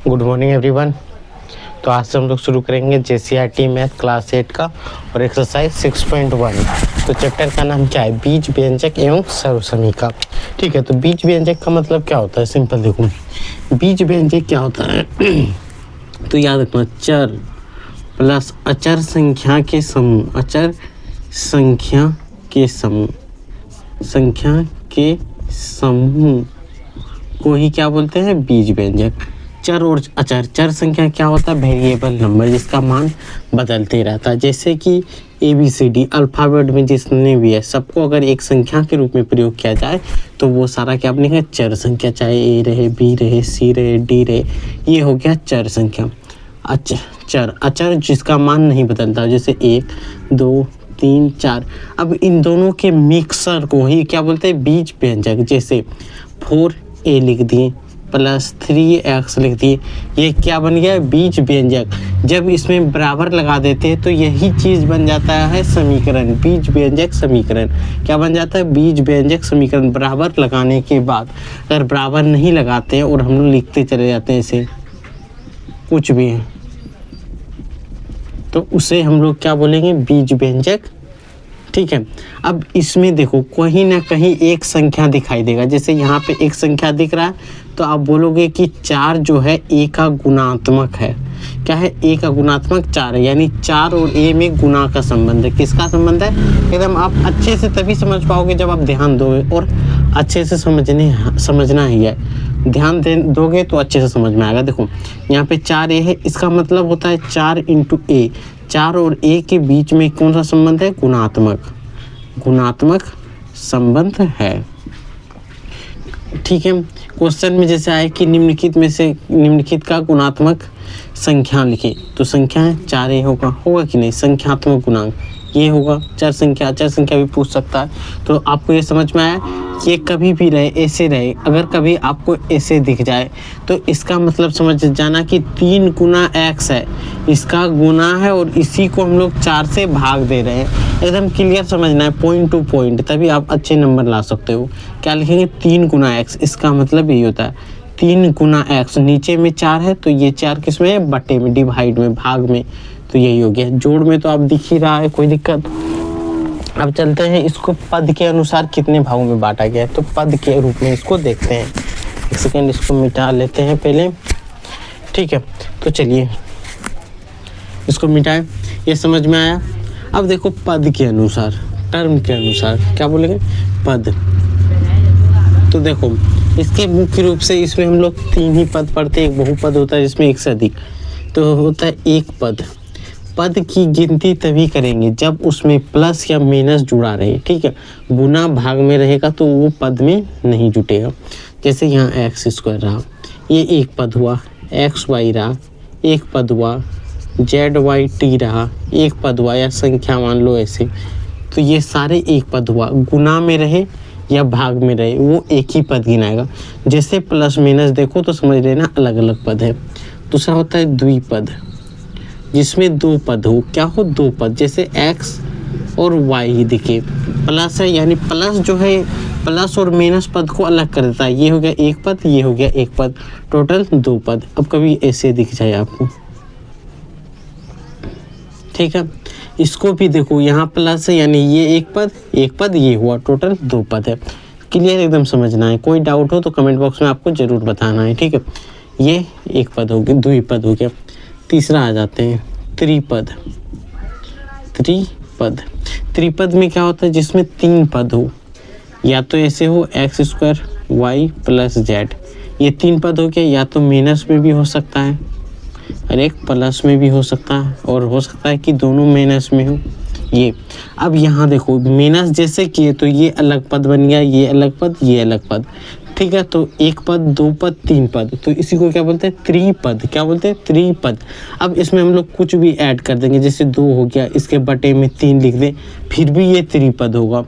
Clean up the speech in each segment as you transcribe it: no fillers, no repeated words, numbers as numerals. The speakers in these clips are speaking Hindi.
Good morning everyone. तो आज से हम लोग शुरू करेंगे JCRT मैथ क्लास 8 का और एक्सरसाइज 6.1। तो चैप्टर का नाम क्या है? बीज व्यंजक एवं सर्वसमीका। ठीक है, तो बीज व्यंजक का मतलब क्या होता है? सिंपल देखो, बीज व्यंजक क्या होता है तो याद रखना, चर प्लस अचर संख्या के समूह, अचर संख्या के समूह को ही क्या बोलते हैं? बीज व्यंजक। चर और अचर, चर संख्या क्या होता है? वेरिएबल नंबर जिसका मान बदलते रहता है। जैसे कि ABCD अल्फ़ाबेट में जितने भी है सबको अगर एक संख्या के रूप में प्रयोग किया जाए तो वो सारा क्या बनेगा? चर संख्या। चाहे A रहे, B रहे, C रहे, D रहे, ये हो गया चर संख्या। चर अचर जिसका मान नहीं बदलता, जैसे 1 2 3 4। अब इन दोनों के मिक्सर को ही क्या बोलते हैं? बीज व्यंजक। जैसे 4A लिख दिए प्लस 3x लिख दिए, ये क्या बन गया? बीज व्यंजक। जब इसमें बराबर लगा देते हैं तो यही चीज़ बन जाता है समीकरण, बीज व्यंजक समीकरण। क्या बन जाता है? बीज व्यंजक समीकरण। बराबर लगाने के बाद अगर बराबर नहीं लगाते हैं और हम लोग लिखते चले जाते हैं ऐसे कुछ भी है तो उसे हम लोग क्या बोलेंगे? बीज व्यंजक। ठीक है, अब इसमें देखो कहीं ना कहीं एक संख्या दिखाई देगा। जैसे यहाँ पे एक संख्या दिख रहा है तो आप बोलोगे कि 4 जो है A का गुणात्मक है। क्या है? A का गुणात्मक 4 है, यानी 4 और A में गुणा का संबंध है। किसका संबंध है? एकदम आप अच्छे से तभी समझ पाओगे जब आप ध्यान दोगे, और अच्छे से समझना ही है। ध्यान दोगे तो अच्छे से समझ में आएगा। देखो यहाँ पे 4A है, इसका मतलब होता है 4 × A। 4 और A के बीच में कौन सा संबंध है? गुणात्मक संबंध है। ठीक है, क्वेश्चन में जैसे आए कि निम्नलिखित का गुणात्मक संख्या लिखिए, तो संख्या है 4A होगा कि नहीं? संख्यात्मक गुणांक ये होगा। चर संख्या भी पूछ सकता है। तो आपको ये समझ में आया कि ये कभी भी रहे ऐसे रहे, अगर कभी आपको ऐसे दिख जाए तो इसका मतलब समझ जाना कि 3 × x है, इसका गुना है और इसी को हम लोग 4 से भाग दे रहे हैं। एकदम क्लियर समझना है, पॉइंट टू पॉइंट, तभी आप अच्छे नंबर ला सकते हो। क्या लिखेंगे? 3 × x, इसका मतलब यही होता है 3 × x। नीचे में 4 है तो ये 4 किस में है? बटे में, डिवाइड में, भाग में, तो यही हो गया। जोड़ में तो आप दिख ही रहा है, कोई दिक्कत। अब चलते हैं इसको पद के अनुसार कितने भागों में बांटा गया है, तो पद के रूप में इसको देखते हैं। एक सेकेंड, इसको मिटा लेते हैं पहले। ठीक है, तो चलिए इसको मिटाएं। ये समझ में आया? अब देखो पद के अनुसार, टर्म के अनुसार क्या बोलेंगे? पद। तो देखो इसके मुख्य रूप से इसमें हम लोग 3 ही पद पढ़ते हैं। एक बहुपद होता है जिसमें एक से अधिक, तो होता है एक पद। पद की गिनती तभी करेंगे जब उसमें प्लस या माइनस जुड़ा रहे। ठीक है, गुना भाग में रहेगा तो वो पद में नहीं जुटेगा। जैसे यहाँ x² रहा, ये एक पद हुआ। xy रहा, एक पद हुआ। zyt रहा, एक पद हुआ, या संख्या मान लो ऐसे, तो ये सारे एक पद हुआ। गुना में रहे या भाग में रहे वो एक ही पद गिनाएगा। जैसे प्लस माइनस देखो तो समझ लेना अलग अलग पद है। दूसरा होता है द्विपद, जिसमें 2 पद हो। क्या हो? 2 पद। जैसे x और y दिखे, प्लस है यानी प्लस जो है प्लस और माइनस पद को अलग कर देता है। ये हो गया एक पद, ये हो गया एक पद, टोटल 2 पद। अब कभी ऐसे दिख जाए आपको, ठीक है। इसको भी देखो, यहाँ प्लस है यानी ये एक पद ये हुआ, टोटल 2 पद है। क्लियर एकदम समझना है। कोई डाउट हो तो कमेंट बॉक्स में आपको ज़रूर बताना है। ठीक है, ये एक पद हो गया, द्विपद हो गया। तीसरा आ जाते हैं त्रिपद। त्रिपद में क्या होता है? जिसमें 3 पद हो, या तो ऐसे हो x² y + z, ये 3 पद हो गया। या तो माइनस में भी हो सकता है और एक प्लस में भी हो सकता है, और हो सकता है कि दोनों माइनस में हो। ये अब यहाँ देखो माइनस जैसे किए तो ये अलग पद बन गया, ये अलग पद, ये अलग पद। ठीक है, तो एक पद, 2 पद, 3 पद, तो इसी को क्या बोलते हैं? त्रिपद। क्या बोलते हैं? त्रिपद। अब इसमें हम लोग कुछ भी ऐड कर देंगे, जैसे 2 हो गया, इसके बटे में 3 लिख दें, फिर भी ये त्रिपद होगा।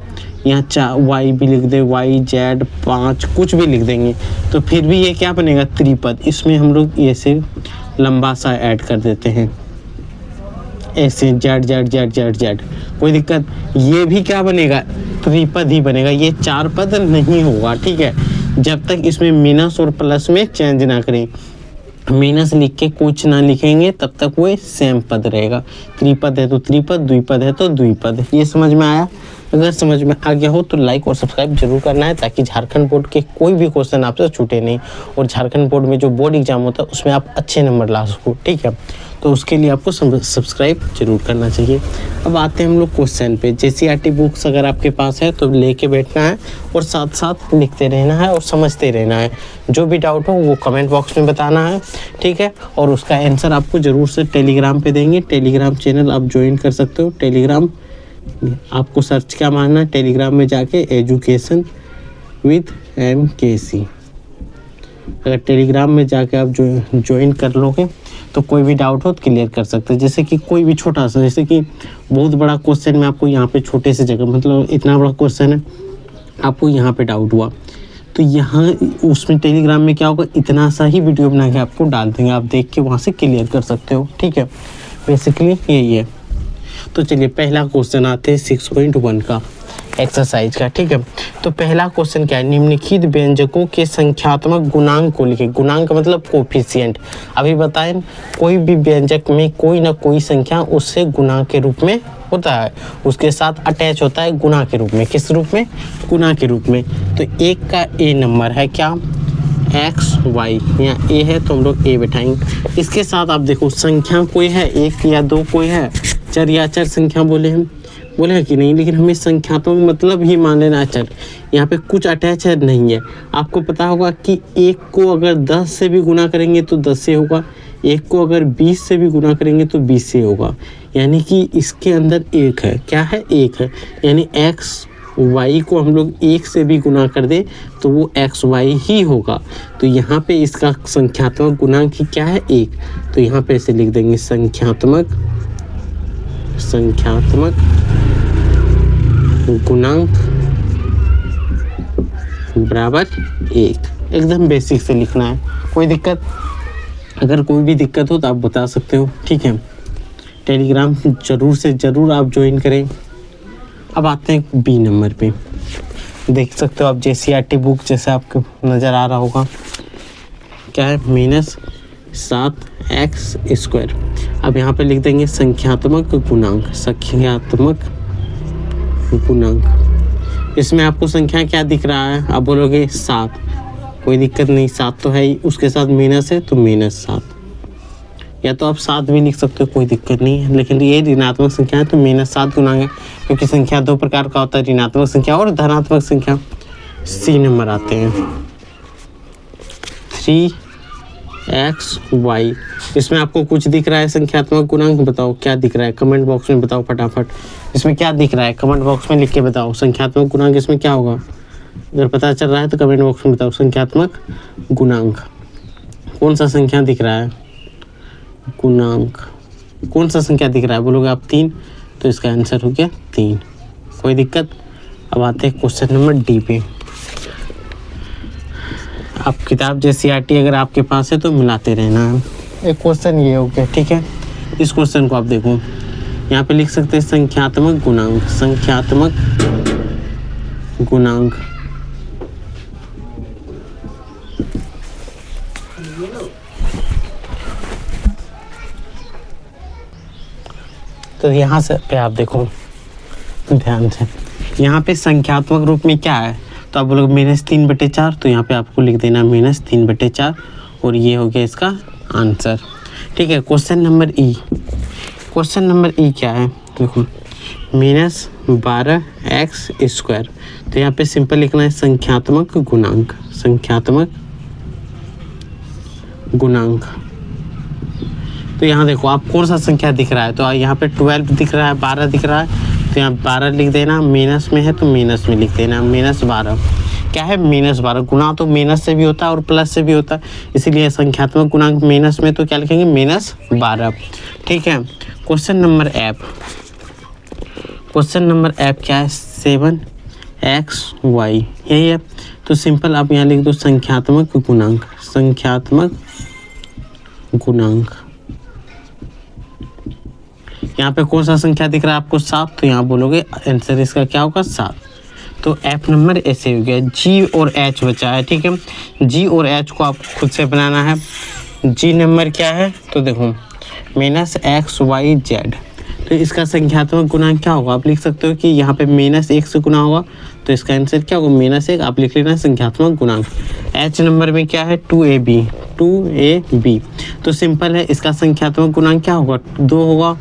यहाँ 4 y भी लिख दें, y z 5 कुछ भी लिख देंगे तो फिर भी ये क्या बनेगा? त्रिपद। इसमें हम लोग ऐसे लंबा सा ऐड कर देते हैं, ऐसे z, कोई दिक्कत? ये भी क्या बनेगा? त्रिपद ही बनेगा, ये 4 पद नहीं होगा। ठीक है, जब तक इसमें माइनस और प्लस में चेंज ना करें। माइनस लिख के कुछ ना लिखेंगे तब तक वो सेम पद रहेगा। त्रिपद है तो त्रिपद, द्विपद है तो द्विपद। ये समझ में आया? अगर समझ में आ गया हो तो लाइक और सब्सक्राइब जरूर करना है, ताकि झारखंड बोर्ड के कोई भी क्वेश्चन आपसे छूटे नहीं, और झारखंड बोर्ड में जो बोर्ड एग्जाम होता है उसमें आप अच्छे नंबर ला सको। ठीक है, तो उसके लिए आपको सब्सक्राइब जरूर करना चाहिए। अब आते हैं हम लोग क्वेश्चन पे। JCERT बुक्स अगर आपके पास है तो लेके बैठना है और साथ साथ लिखते रहना है और समझते रहना है। जो भी डाउट हो वो कमेंट बॉक्स में बताना है, ठीक है। और उसका आंसर आपको ज़रूर से टेलीग्राम पे देंगे। टेलीग्राम चैनल आप ज्वाइन कर सकते हो। टेलीग्राम आपको सर्च क्या मारना है, टेलीग्राम में जाके एजुकेशन विद MKC। अगर टेलीग्राम में जाके आप ज्वाइन कर लोगे तो कोई भी डाउट हो तो क्लियर कर सकते हैं। जैसे कि कोई भी छोटा सा, जैसे कि बहुत बड़ा क्वेश्चन में आपको यहाँ पे छोटे से जगह, मतलब इतना बड़ा क्वेश्चन है आपको यहाँ पे डाउट हुआ, तो यहाँ उसमें टेलीग्राम में क्या होगा, इतना सा ही वीडियो बना के आपको डाल देंगे, आप देख के वहाँ से क्लियर कर सकते हो। ठीक है, बेसिकली यही है। तो चलिए पहला क्वेश्चन आते हैं 6.1 का एक्सरसाइज का। ठीक है, तो पहला क्वेश्चन क्या है, निम्नलिखित व्यंजकों के संख्यात्मक गुणांक को लिखे। गुणांक मतलब कोफिशिएंट। अभी बताएं, कोई भी व्यंजक में कोई ना कोई संख्या उससे गुणा के रूप में होता है, उसके साथ अटैच होता है गुणा के रूप में। किस रूप में? गुणा के रूप में। तो एक का ए नंबर है क्या, XY, यहाँ ए है तो हम लोग ए बैठाएंगे। इसके साथ आप देखो संख्या कोई है, एक या दो कोई है, चर या अचर संख्या बोले हम, बोले हैं कि नहीं, लेकिन हमें संख्यात्मक मतलब ही मान लेना अचर। यहाँ पे कुछ अटैच है नहीं है। आपको पता होगा कि एक को अगर 10 से भी गुना करेंगे तो 10 से होगा, एक को अगर 20 से भी गुना करेंगे तो 20 से होगा, यानी कि इसके अंदर एक है। क्या है? एक है, यानी XY को हम लोग एक से भी गुना कर दे तो वो XY ही होगा। तो यहाँ पे इसका संख्यात्मक गुणांक ही क्या है? एक। तो यहाँ पे ऐसे लिख देंगे संख्यात्मक गुणांक बराबर एक। एकदम बेसिक से लिखना है, कोई दिक्कत? अगर कोई भी दिक्कत हो तो आप बता सकते हो। ठीक है, टेलीग्राम जरूर से जरूर आप ज्वाइन करें। अब आते हैं बी नंबर पे। देख सकते हो आप JCERT बुक जैसे आपको नज़र आ रहा होगा, क्या है, -7x²। अब यहाँ पे लिख देंगे संख्यात्मक गुणांक। संख्यात्मक गुणांक, इसमें आपको संख्या क्या दिख रहा है? आप बोलोगे 7, कोई दिक्कत नहीं, 7 तो है ही, उसके साथ माइनस है तो -7, या तो आप 7 भी लिख सकते हो, कोई दिक्कत नहीं है। लेकिन ये ऋणात्मक संख्या है तो -7 गुणांक है, क्योंकि संख्या दो प्रकार का होता है, ऋणात्मक संख्या और धनात्मक संख्या। सी नंबर आते हैं 3XY। इसमें आपको कुछ दिख रहा है संख्यात्मक गुणांक? बताओ क्या दिख रहा है, कमेंट बॉक्स में बताओ फटाफट। इसमें क्या दिख रहा है, कमेंट बॉक्स में लिख के बताओ। संख्यात्मक गुणांक इसमें क्या होगा, अगर पता चल रहा है तो कमेंट बॉक्स में बताओ। संख्यात्मक गुणांक कौन सा संख्या दिख रहा है, गुणांक कौन सा संख्या दिख रहा है? बोलोगे आप 3, तो इसका आंसर हो गया 3, कोई दिक्कत? अब आते हैं क्वेश्चन नंबर डी पे। आप किताब JCERT अगर आपके पास है तो मिलाते रहना है। एक क्वेश्चन ये हो गया, ठीक है। इस क्वेश्चन को आप देखो, यहाँ पे लिख सकते हैं संख्यात्मक गुणांक। संख्यात्मक गुणांक तो यहाँ से पे आप देखो ध्यान से, यहाँ पे संख्यात्मक रूप में क्या है, तो आप बोलोगे -3/4, तो यहाँ पे आपको लिख देना -3/4 और ये हो गया इसका आंसर। ठीक है, क्वेश्चन नंबर ई। क्वेश्चन नंबर ई क्या है, देखो -12x²। तो यहाँ पे सिंपल लिखना है संख्यात्मक गुणांक। संख्यात्मक गुणांक, तो यहाँ देखो आप कौन सा संख्या दिख रहा है, तो यहाँ पे 12 दिख रहा है, 12 दिख रहा है, तो यहाँ 12 लिख देना, माइनस में है तो माइनस में लिख देना, -12। क्या है, -12। गुणा तो माइनस से भी होता है और प्लस से भी होता है, इसीलिए संख्यात्मक गुणांक माइनस में, तो क्या लिखेंगे -12। ठीक है, question number F. Question number F क्या है, 7xy, यही है। तो सिंपल आप यहाँ लिख दो संख्यात्मक गुणांक। संख्यात्मक गुणांक, यहाँ पे कौन सा संख्या दिख रहा है आपको, 7, तो यहाँ बोलोगे आंसर इसका क्या होगा, 7। तो एफ नंबर ऐसे हो गया। जी और एच बचा है, ठीक है। जी और एच को आप खुद से बनाना है। जी नंबर क्या है, तो देखो माइनस एक्स वाई जेड, तो इसका संख्यात्मक गुणांक क्या होगा, आप लिख सकते हो कि यहाँ पे माइनस एक से गुना होगा, तो इसका आंसर क्या होगा माइनस एक, आप लिख लेना संख्यात्मक गुणांक। एच नंबर में क्या है 2ab, तो सिंपल है, इसका संख्यात्मक गुणांक क्या होगा 2 होगा,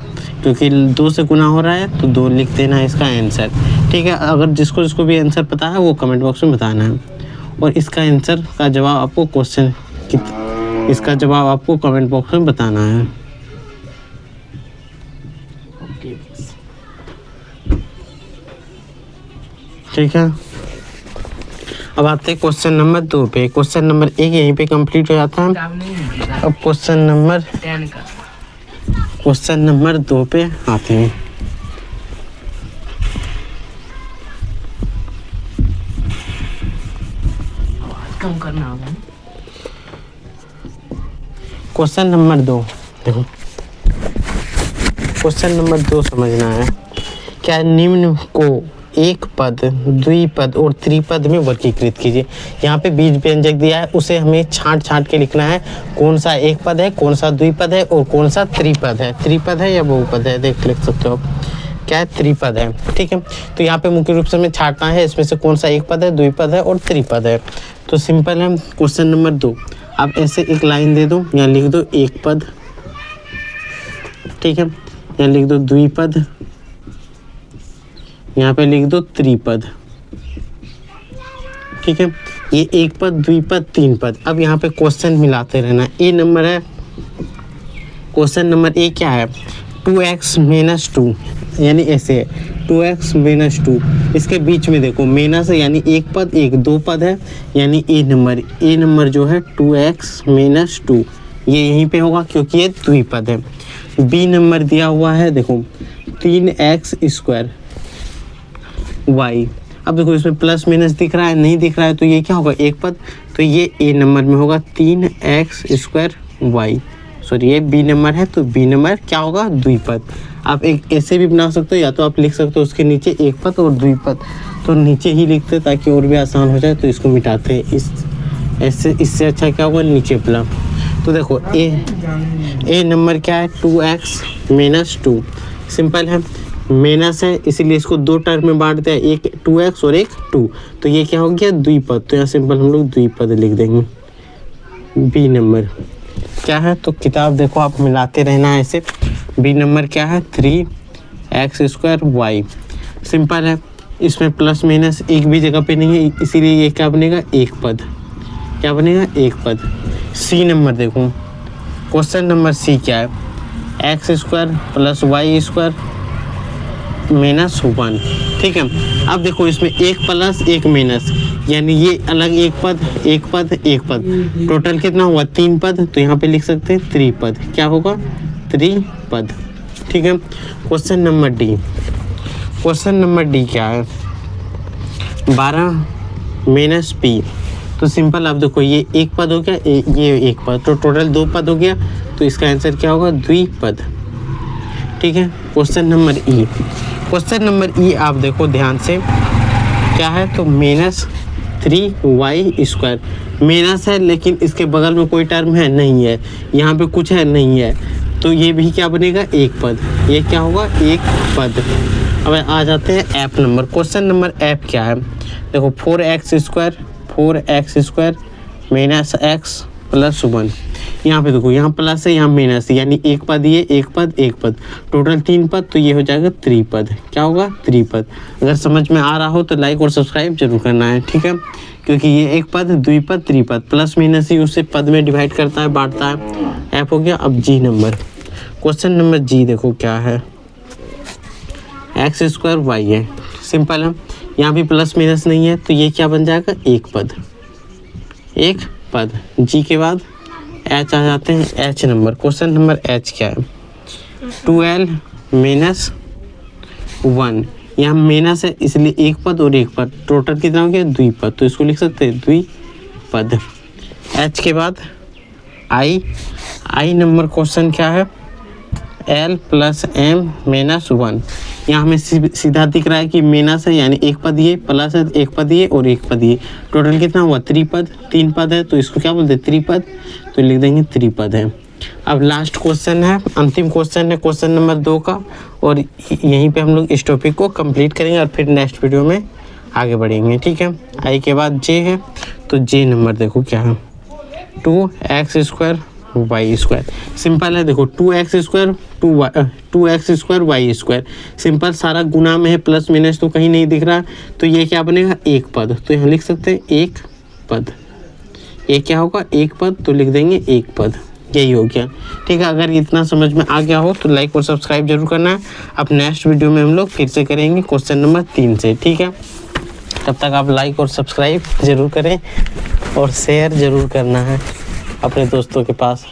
क्योंकि 2 से गुना हो रहा है, तो 2 लिख देना है इसका आंसर। ठीक है, अगर जिसको भी आंसर पता है वो कमेंट बॉक्स में बताना है, और इसका आंसर का जवाब आपको इसका जवाब आपको कमेंट बॉक्स में बताना है। ठीक है, अब आते हैं क्वेश्चन नंबर 2 पे। क्वेश्चन नंबर 1 यहीं पे कंप्लीट हो जाता है। अब क्वेश्चन नंबर 2 पे आते हैं। कम करना होगा। क्वेश्चन नंबर 2 देखो, क्वेश्चन नंबर 2 समझना है। क्या निम्न को एक पद, द्विपद और त्रिपद में वर्गीकृत कीजिए। यहाँ पे बीज व्यंजक दिया है, उसे हमें छांट के लिखना है, कौन सा एक पद है, कौन सा द्विपद है और कौन सा त्रिपद है। त्रिपद है या बहुपद है, देख लिख सकते हो आप, क्या है त्रिपद है। ठीक है, तो यहाँ पे मुख्य रूप से हमें छांटना है, इसमें से कौन सा एक पद है, द्विपद है और त्रिपद है। तो सिंपल है, क्वेश्चन नंबर 2 आप ऐसे एक लाइन दे दो, यहाँ लिख दो एक पद, ठीक है, यहाँ लिख दो द्विपद, यहाँ पे लिख दो त्रिपद। ठीक है, ये एक पद, द्विपद, तीन पद। अब यहाँ पे क्वेश्चन मिलाते रहना। ए नंबर है, क्वेश्चन नंबर ए क्या है 2x - 2, यानी ऐसे है 2x - 2, इसके बीच में देखो माइनस है, यानी एक पद एक दो पद है, यानी ए नंबर जो है 2x - 2 ये यहीं पे होगा क्योंकि ये द्विपद है। बी नंबर दिया हुआ है देखो 3x² y। अब देखो इसमें प्लस माइनस दिख रहा है, नहीं दिख रहा है, तो ये क्या होगा एक पद, तो ये ए नंबर में होगा 3x² y। सॉरी ये बी नंबर है, तो बी नंबर क्या होगा द्विपद। आप एक ऐसे भी बना सकते हो, या तो आप लिख सकते हो उसके नीचे एक पद और द्विपद, तो नीचे ही लिखते ताकि और भी आसान हो जाए, तो इसको मिटाते हैं इस ऐसे, इससे अच्छा क्या होगा नीचे प्लस। तो देखो ए नंबर क्या है 2x - 2, सिंपल है, माइनस है इसीलिए इसको दो टर्म में बांट दिया, एक 2x और एक 2, तो ये क्या हो गया द्विपद, तो यहाँ सिंपल हम लोग द्विपद लिख देंगे। बी नंबर क्या है, तो किताब देखो आप मिलाते रहना है ऐसे। बी नंबर क्या है 3x² y, सिंपल है, इसमें प्लस माइनस एक भी जगह पे नहीं है, इसीलिए ये क्या बनेगा एक पद, क्या बनेगा एक पद। सी नंबर देखो, क्वेश्चन नंबर सी क्या है x² + y² -1। ठीक है, अब देखो इसमें एक प्लस एक माइनस, यानी ये अलग एक पद एक पद एक पद, टोटल कितना हुआ तीन पद, तो यहाँ पे लिख सकते हैं त्रिपद, क्या होगा त्रिपद। ठीक है, question number D, question number D क्या है 12 - p, तो सिंपल आप देखो ये एक पद हो गया, ये एक पद, तो टोटल दो पद हो गया, तो इसका आंसर क्या होगा द्विपद। ठीक है, क्वेश्चन नंबर ई, क्वेश्चन नंबर ई आप देखो ध्यान से, क्या है तो -3y², माइनस है लेकिन इसके बगल में कोई टर्म है नहीं है, यहाँ पे कुछ है नहीं है, तो ये भी क्या बनेगा एक पद, ये क्या होगा एक पद। अब आ जाते हैं app number, question number app क्या है देखो 4x² -x + 1, यहाँ पे देखो यहाँ प्लस है यहाँ माइनस है, यानी एक पद ये एक पद एक पद, टोटल तीन पद, तो ये हो जाएगा त्रिपद, क्या होगा त्रिपद। अगर समझ में आ रहा हो तो लाइक और सब्सक्राइब जरूर करना है। ठीक है, क्योंकि ये एक पद द्विपद त्रिपद, प्लस माइनस ही उससे पद में डिवाइड करता है बांटता है। ऐप हो गया। अब जी नंबर, क्वेश्चन नंबर जी देखो क्या है x² y है, सिंपल है, यहाँ भी प्लस माइनस नहीं है, तो ये क्या बन जाएगा एक पद एक पद। जी के बाद एच आ जाते हैं, H number, question number H क्या है 12 - 1, यहाँ माइनस है इसलिए एक पद और एक पद, टोटल कितना हो गया द्विपद, तो इसको लिख सकते हैं द्विपद। एच के बाद आई नंबर, क्वेश्चन क्या है L + m - 1, यहाँ हमें सीधा दिख रहा है कि माइनस है, यानी एक पद ये, प्लस है एक पद ये और एक पद ये, टोटल कितना हुआ त्रिपद, तीन पद है, तो इसको क्या बोलते हैं त्रिपद। तो लिख देंगे त्रिपद है। अब लास्ट क्वेश्चन है, अंतिम क्वेश्चन है क्वेश्चन नंबर 2 का, और यहीं पे हम लोग इस टॉपिक को कंप्लीट करेंगे और फिर नेक्स्ट वीडियो में आगे बढ़ेंगे। ठीक है, आई के बाद जे है, तो जे नंबर देखो क्या है, 2x² y²। सिंपल है, देखो 2x² 2x² y²। सिंपल, सारा गुना में है, प्लस माइनस तो कहीं नहीं दिख रहा, तो ये क्या बनेगा, एक पद। तो यहाँ लिख सकते हैं एक पद। ये क्या होगा, एक पद, तो लिख देंगे एक पद। यही हो गया। ठीक है, अगर इतना समझ में आ गया हो तो लाइक और सब्सक्राइब जरूर करना है। अब नेक्स्ट वीडियो में हम लोग फिर से करेंगे क्वेश्चन नंबर 3 से। ठीक है, तब तक आप लाइक और सब्सक्राइब जरूर करें और शेयर जरूर करना है अपने दोस्तों के पास।